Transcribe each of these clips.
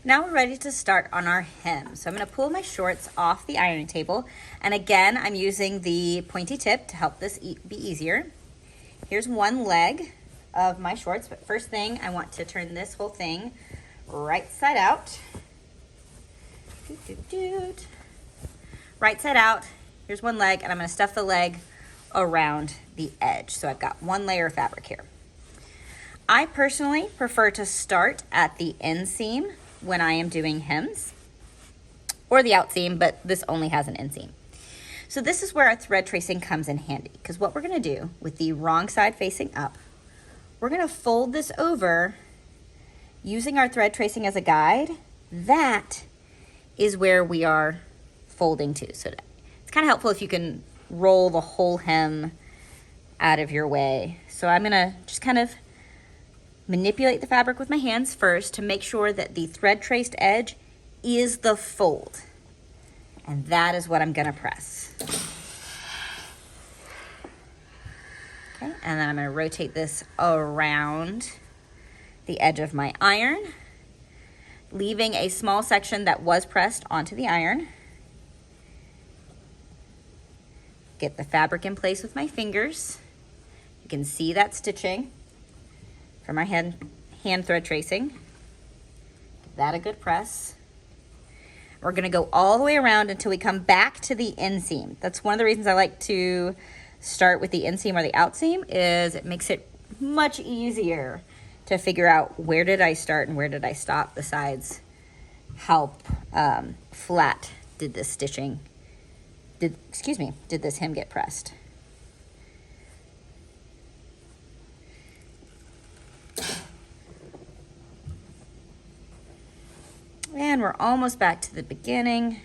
Now we're ready to start on our hem. So I'm going to pull my shorts off the ironing table. And again, I'm using the pointy tip to help this be easier. Here's one leg of my shorts, but first thing, I want to turn this whole thing right side out. Right side out. Here's one leg, and I'm going to stuff the leg around the edge. So I've got one layer of fabric here. I personally prefer to start at the inseam when I am doing hems, or the outseam, but this only has an inseam. So this is where our thread tracing comes in handy, because what we're going to do with the wrong side facing up, we're going to fold this over using our thread tracing as a guide. That is where we are folding to. So it's kind of helpful if you can roll the whole hem out of your way. So I'm going to just kind of manipulate the fabric with my hands first to make sure that the thread traced edge is the fold. And that is what I'm going to press. Okay, and then I'm going to rotate this around the edge of my iron, leaving a small section that was pressed onto the iron. Get the fabric in place with my fingers. You can see that stitching from my hand thread tracing. Give that a good press. We're going to go all the way around until we come back to the inseam. That's one of the reasons I like to start with the inseam or the outseam, is it makes it much easier to figure out where did I start and where did I stop, besides how flat did this stitching, did this hem get pressed. And we're almost back to the beginning.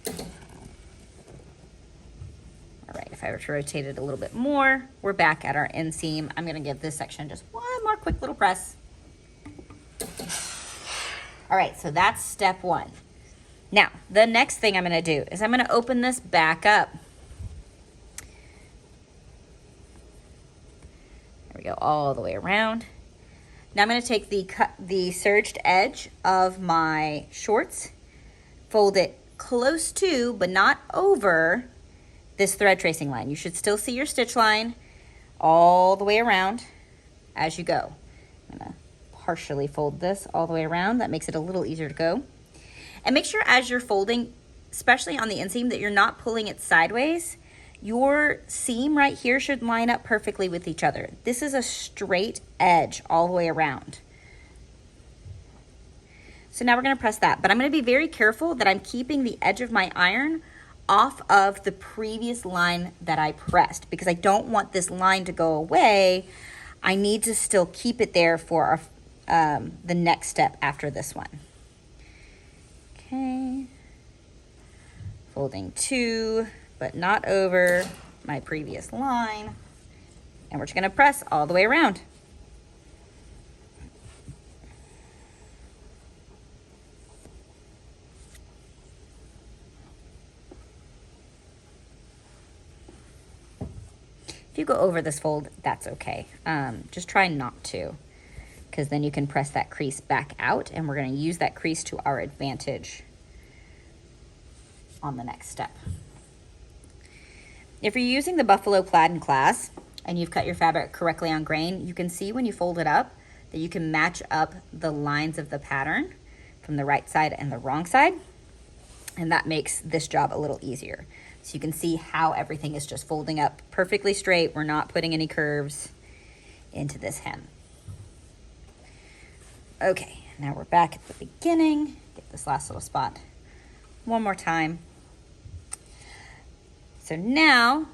All right, if I were to rotate it a little bit more, we're back at our inseam. I'm gonna give this section just one more quick little press. All right, so that's step one. Now, the next thing I'm gonna do is I'm gonna open this back up. There we go, all the way around. Now I'm going to take the serged edge of my shorts, fold it close to, but not over, this thread tracing line. You should still see your stitch line all the way around as you go. I'm going to partially fold this all the way around. That makes it a little easier to go. And make sure as you're folding, especially on the inseam, that you're not pulling it sideways. Your seam right here should line up perfectly with each other. This is a straight edge all the way around. So now we're going to press that, but I'm going to be very careful that I'm keeping the edge of my iron off of the previous line that I pressed, because I don't want this line to go away. I need to still keep it there for the next step after this one. Okay. Folding two, but not over my previous line. And we're just gonna press all the way around. If you go over this fold, that's okay. Just try not to, because then you can press that crease back out, and we're gonna use that crease to our advantage on the next step. If you're using the Buffalo Plaid in class and you've cut your fabric correctly on grain, you can see when you fold it up that you can match up the lines of the pattern from the right side and the wrong side. And that makes this job a little easier. So you can see how everything is just folding up perfectly straight. We're not putting any curves into this hem. Okay, now we're back at the beginning. Get this last little spot one more time. So now,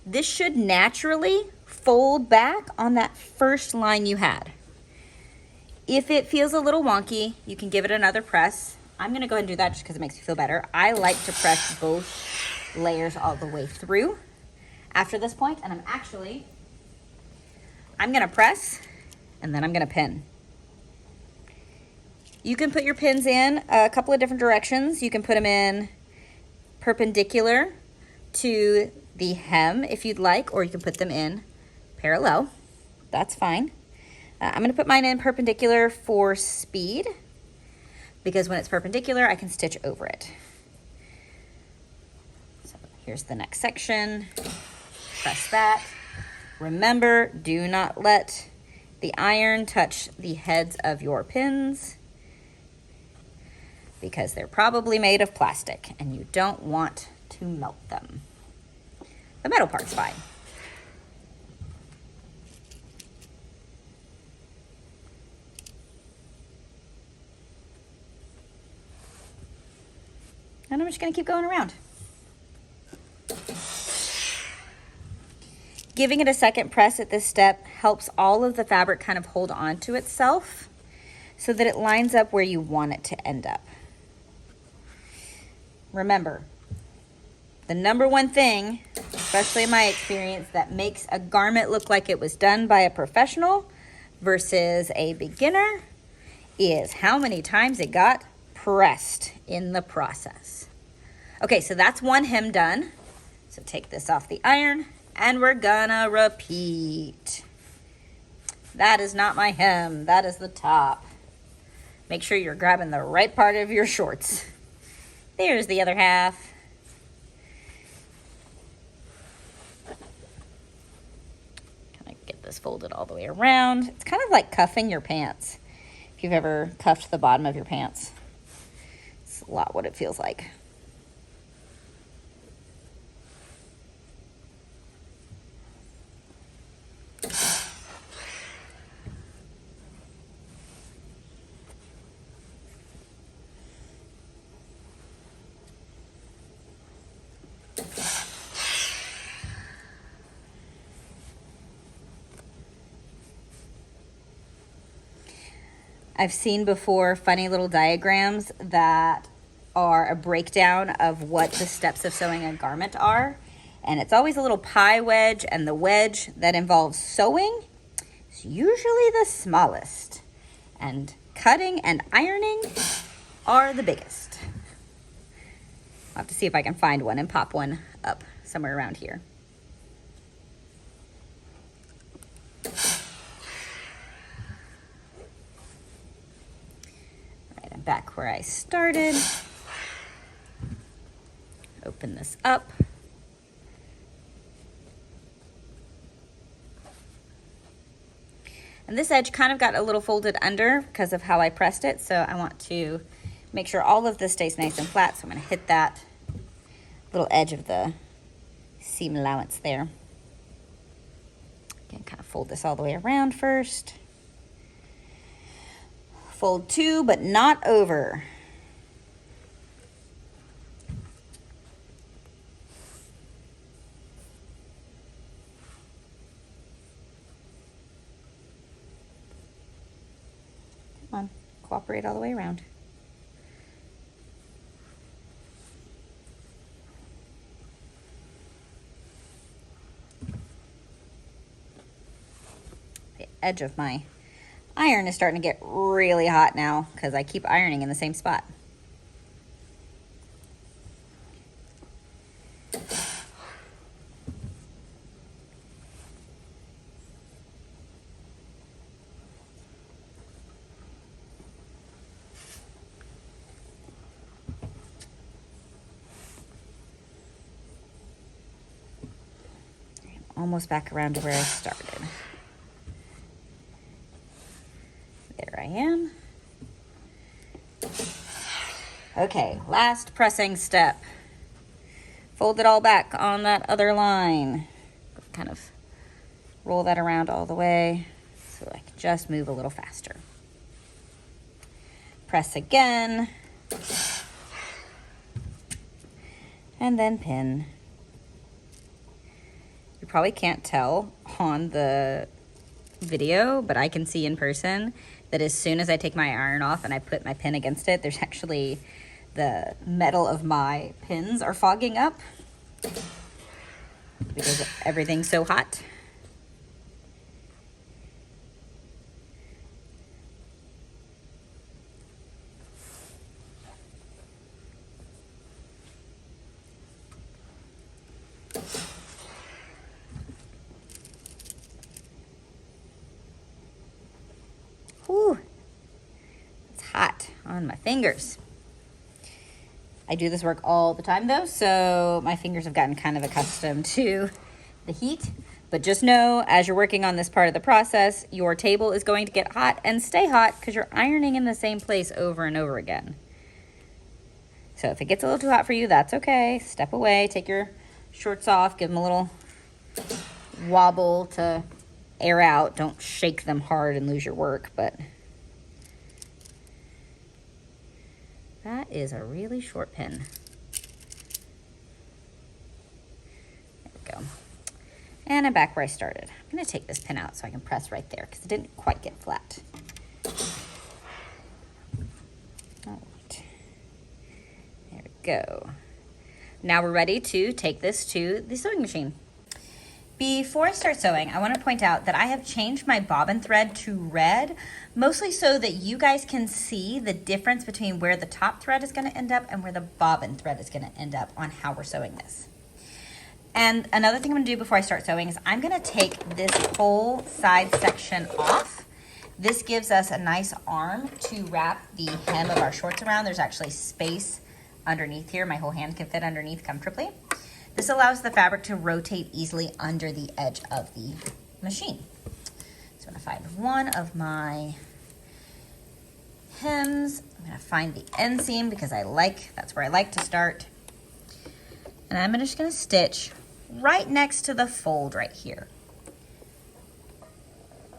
this should naturally fold back on that first line you had. If it feels a little wonky, you can give it another press. I'm gonna go ahead and do that just because it makes me feel better. I like to press both layers all the way through after this point, and I'm gonna press, and then I'm gonna pin. You can put your pins in a couple of different directions. You can put them in perpendicular to the hem if you'd like, or you can put them in parallel. That's fine. I'm going to put mine in perpendicular for speed because when it's perpendicular, I can stitch over it. So here's the next section. Press that. Remember, do not let the iron touch the heads of your pins because they're probably made of plastic and you don't want to melt them. The metal part's fine. And I'm just going to keep going around. Giving it a second press at this step helps all of the fabric kind of hold on to itself so that it lines up where you want it to end up. Remember, the number one thing, especially in my experience, that makes a garment look like it was done by a professional versus a beginner is how many times it got pressed in the process. Okay, so that's one hem done. So take this off the iron and we're gonna repeat. That is not my hem, that is the top. Make sure you're grabbing the right part of your shorts. There's the other half. Kind of get this folded all the way around. It's kind of like cuffing your pants. If you've ever cuffed the bottom of your pants, it's a lot what it feels like. I've seen before funny little diagrams that are a breakdown of what the steps of sewing a garment are. And it's always a little pie wedge, and the wedge that involves sewing is usually the smallest. And cutting and ironing are the biggest. I'll have to see if I can find one and pop one up somewhere around here. Back where I started. Open this up. And this edge kind of got a little folded under because of how I pressed it, so I want to make sure all of this stays nice and flat, so I'm going to hit that little edge of the seam allowance there. Again, kind of fold this all the way around first. Fold two, but not over. Come on, cooperate all the way around. The edge of my iron is starting to get really hot now because I keep ironing in the same spot. I'm almost back around to where I started. There I am. Okay, last pressing step. Fold it all back on that other line. Kind of roll that around all the way so I can just move a little faster. Press again. And then pin. You probably can't tell on the video, but I can see in person that as soon as I take my iron off and I put my pin against it, there's actually the metal of my pins are fogging up because everything's so hot. Whew, it's hot on my fingers. I do this work all the time though, so my fingers have gotten kind of accustomed to the heat. But just know, as you're working on this part of the process, your table is going to get hot and stay hot because you're ironing in the same place over and over again. So if it gets a little too hot for you, that's okay. Step away, take your shorts off, give them a little wobble to air out. Don't shake them hard and lose your work, but that is a really short pin. There we go. And I'm back where I started. I'm gonna take this pin out so I can press right there because it didn't quite get flat. All right. There we go. Now we're ready to take this to the sewing machine. Before I start sewing, I want to point out that I have changed my bobbin thread to red, mostly so that you guys can see the difference between where the top thread is going to end up and where the bobbin thread is going to end up on how we're sewing this. And another thing I'm going to do before I start sewing is I'm going to take this whole side section off. This gives us a nice arm to wrap the hem of our shorts around. There's actually space underneath here. My whole hand can fit underneath comfortably. This allows the fabric to rotate easily under the edge of the machine. So I'm going to find one of my hems. I'm going to find the end seam because that's where I like to start. And I'm just going to stitch right next to the fold right here.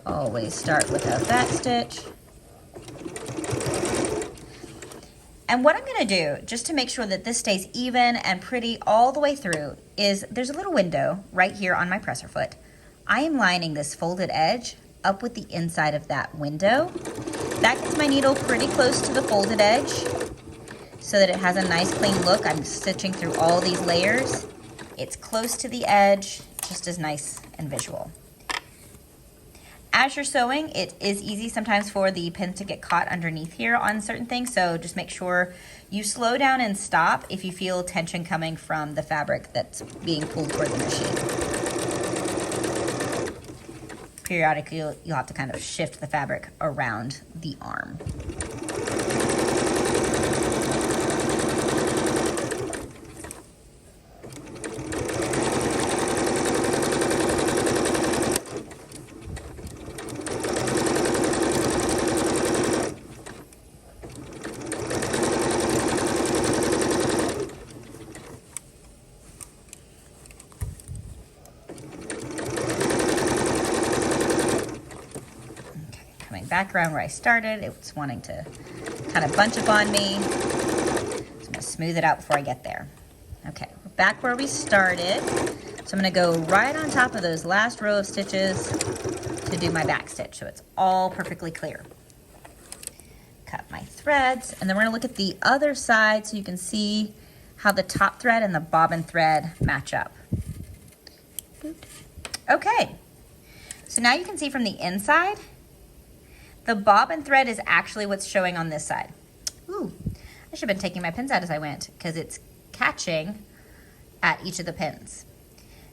Always start with a back stitch. And what I'm going to do, just to make sure that this stays even and pretty all the way through, is there's a little window right here on my presser foot. I am lining this folded edge up with the inside of that window. That gets my needle pretty close to the folded edge so that it has a nice clean look. I'm stitching through all these layers. It's close to the edge, just as nice and visual. As you're sewing, it is easy sometimes for the pins to get caught underneath here on certain things, so just make sure you slow down and stop if you feel tension coming from the fabric that's being pulled toward the machine. Periodically, you'll have to kind of shift the fabric around the arm. Back around where I started, it was wanting to kind of bunch up on me. So I'm going to smooth it out before I get there. Okay, we're back where we started. So I'm going to go right on top of those last row of stitches to do my back stitch so it's all perfectly clear. Cut my threads, and then we're going to look at the other side so you can see how the top thread and the bobbin thread match up. Okay, so now you can see from the inside, the bobbin thread is actually what's showing on this side. Ooh, I should have been taking my pins out as I went because it's catching at each of the pins.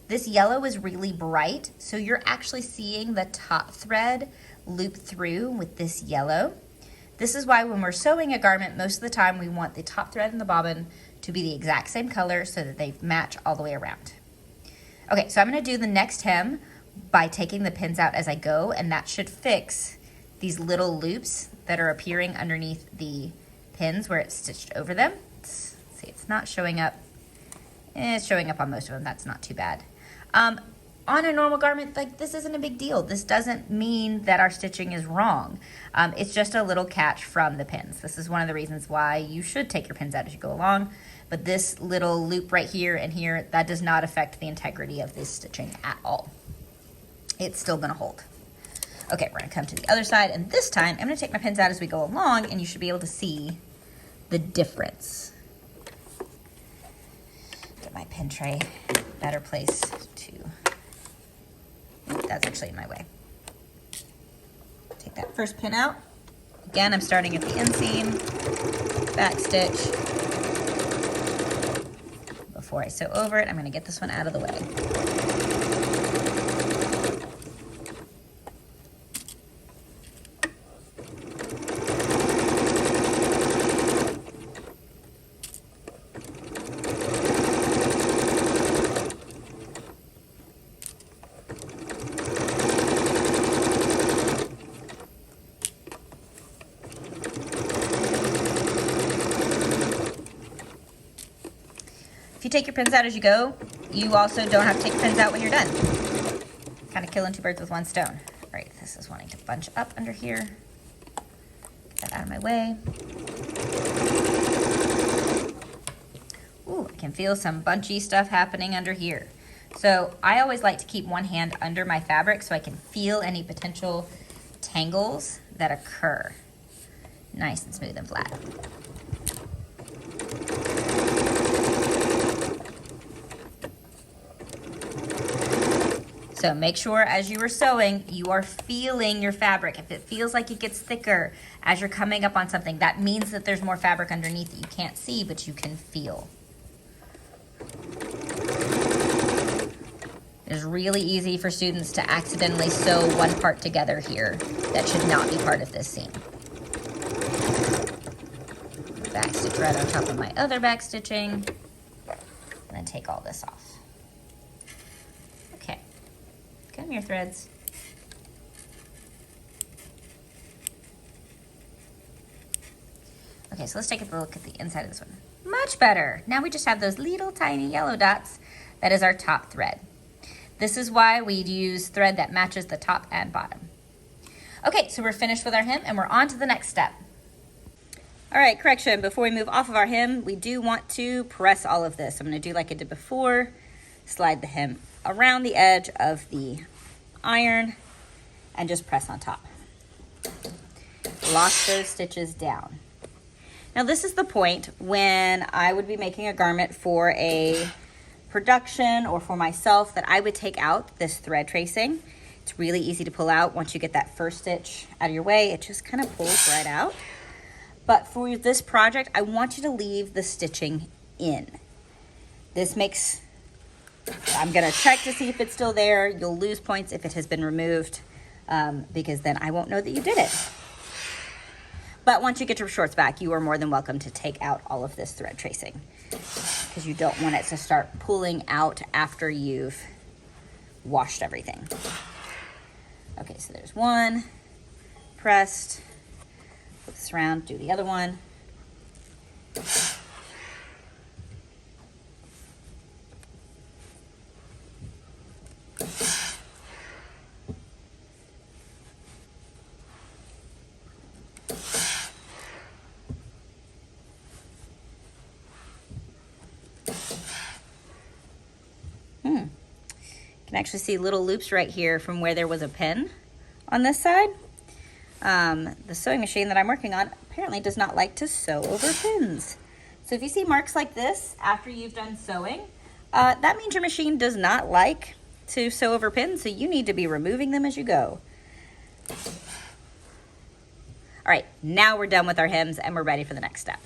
This yellow is really bright, so you're actually seeing the top thread loop through with this yellow. This is why when we're sewing a garment, most of the time we want the top thread and the bobbin to be the exact same color so that they match all the way around. Okay, so I'm going to do the next hem by taking the pins out as I go, and that should fix these little loops that are appearing underneath the pins where it's stitched over them. See, it's not showing up. It's showing up on most of them. That's not too bad. On a normal garment, like, this isn't a big deal. This doesn't mean that our stitching is wrong. It's just a little catch from the pins. This is one of the reasons why you should take your pins out as you go along. But this little loop right here and here, that does not affect the integrity of this stitching at all. It's still going to hold. Okay, we're going to come to the other side, and this time I'm going to take my pins out as we go along, and you should be able to see the difference. Get my pin tray better placed to... That's actually in my way. Take that first pin out. Again, I'm starting at the inseam, back stitch. Before I sew over it, I'm going to get this one out of the way. you take your pins out as you go, you also don't have to take your pins out when you're done. Kind of killing two birds with one stone. All right, this is wanting to bunch up under here. Get that out of my way. Ooh, I can feel some bunchy stuff happening under here. So I always like to keep one hand under my fabric so I can feel any potential tangles that occur. Nice and smooth and flat. So make sure as you are sewing, you are feeling your fabric. If it feels like it gets thicker as you're coming up on something, that means that there's more fabric underneath that you can't see, but you can feel. It's really easy for students to accidentally sew one part together here that should not be part of this seam. Back stitch right on top of my other back stitching, and then take all this off. Okay, come here, threads. Okay, so let's take a look at the inside of this one. Much better. Now we just have those little tiny yellow dots. That is our top thread. This is why we use thread that matches the top and bottom. Okay, so we're finished with our hem and we're on to the next step. All right, correction, before we move off of our hem, we do want to press all of this. I'm gonna do like I did before, slide the hem around the edge of the iron and just press on top. Lock those stitches down. Now this is the point when I would be making a garment for a production or for myself that I would take out this thread tracing. It's really easy to pull out. Once you get that first stitch out of your way, it just kind of pulls right out. But for this project, I want you to leave the stitching in. This makes, I'm gonna check to see if it's still there. You'll lose points if it has been removed because then I won't know that you did it. But once you get your shorts back, you are more than welcome to take out all of this thread tracing because you don't want it to start pulling out after you've washed everything. Okay, so there's one, pressed, flip this around, do the other one. You can actually see little loops right here from where there was a pin on this side. The sewing machine that I'm working on apparently does not like to sew over pins. So if you see marks like this after you've done sewing, that means your machine does not like to sew over pins, so you need to be removing them as you go. All right, now we're done with our hems and we're ready for the next step.